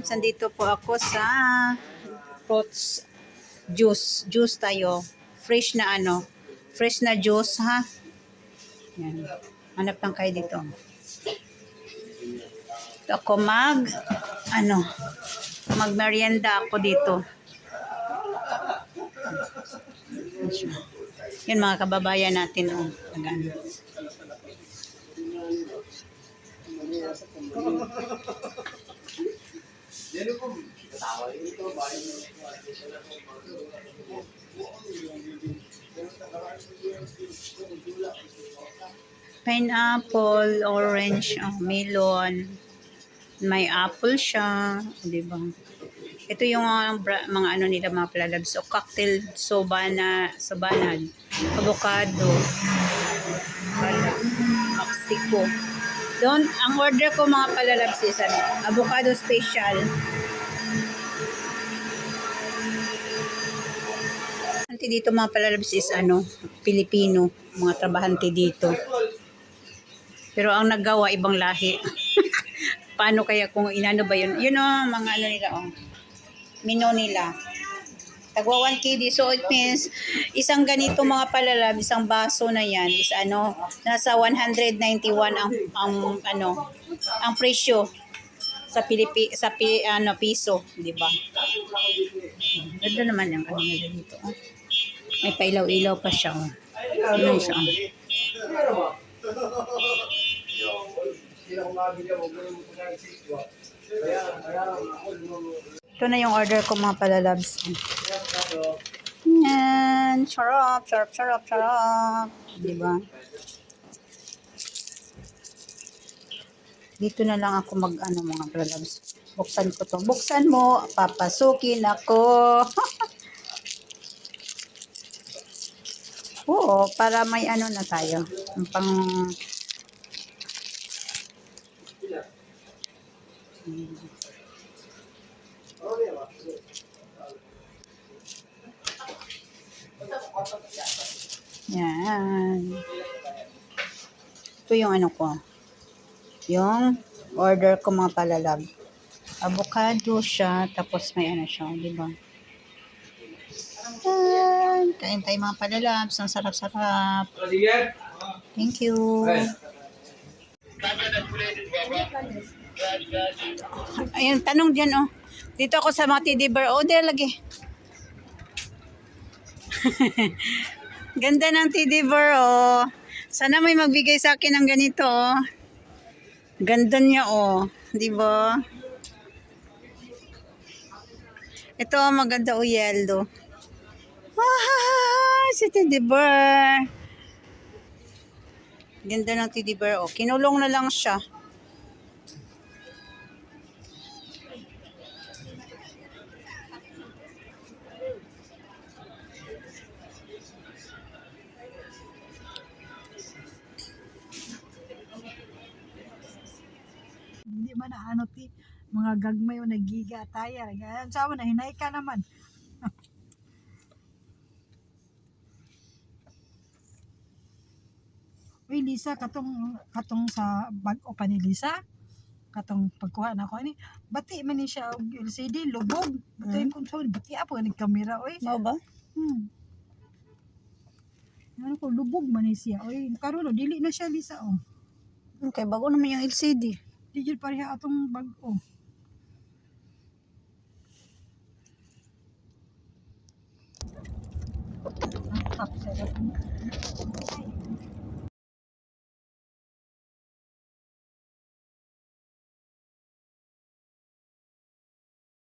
Sandito po ako sa fruits juice. Juice tayo. Fresh na fresh na juice ha. Yan. Hanap lang kayo dito. Ito ako magmerienda ako dito. Yan mga kababayan natin pineapple, orange, melon. May apple siya, di ba? Ito yung mga nila mga palalabs. So, cocktail sobanad, avocado, Mexico. Doon, ang order ko mga palalabs is avocado special. Dito mga palalabs is Pilipino, mga trabahante dito. Pero ang naggawa ibang lahi. Paano kaya kung inano ba yun? Yun mga nila menu nila. Tagwa 1 KD. So it means isang ganito mga palalab, isang baso na yan is nasa 191 ang presyo sa piso, di ba? Ganda naman yung nila dito. May pailaw-ilaw pa siya. Ano siya? Ito na yung order ko mga palalabs. Yan. Sarap. Diba? Dito na lang ako mga palalabs. Buksan ko to. Buksan mo. Papasukin ako. Oo. Para may na tayo. Pang yan. Ito yung ko. Yung order ko mga palalab. Avocado siya. Tapos may siya. Diba? Kain tayo mga palalabs. Ang sarap-sarap. Thank you. Ayun, tanong dyan Dito ako sa mga teddy bear. Dito lagi. Ganda ng teddy bear Sana may magbigay sa akin ng ganito Ganda niya di ba? Ito maganda yellow. Si teddy bear. Ganda ng teddy bear Kinulong na lang siya. Hindi man mga gagmay o nagiga tayo. Sabi na, hinay ka naman. Uy, Lisa, katong sa bag o pa ni Lisa, katong pagkuha na ko, bati man ni siya og LCD, lubog. Bati kung so, bati apo ni kamera, uy. Mao ba? Ano ko, lubog man ni siya. Uy, karon dili na siya, Lisa, Okay, bago naman yung LCD. Digil pareha atong bag, Top 7.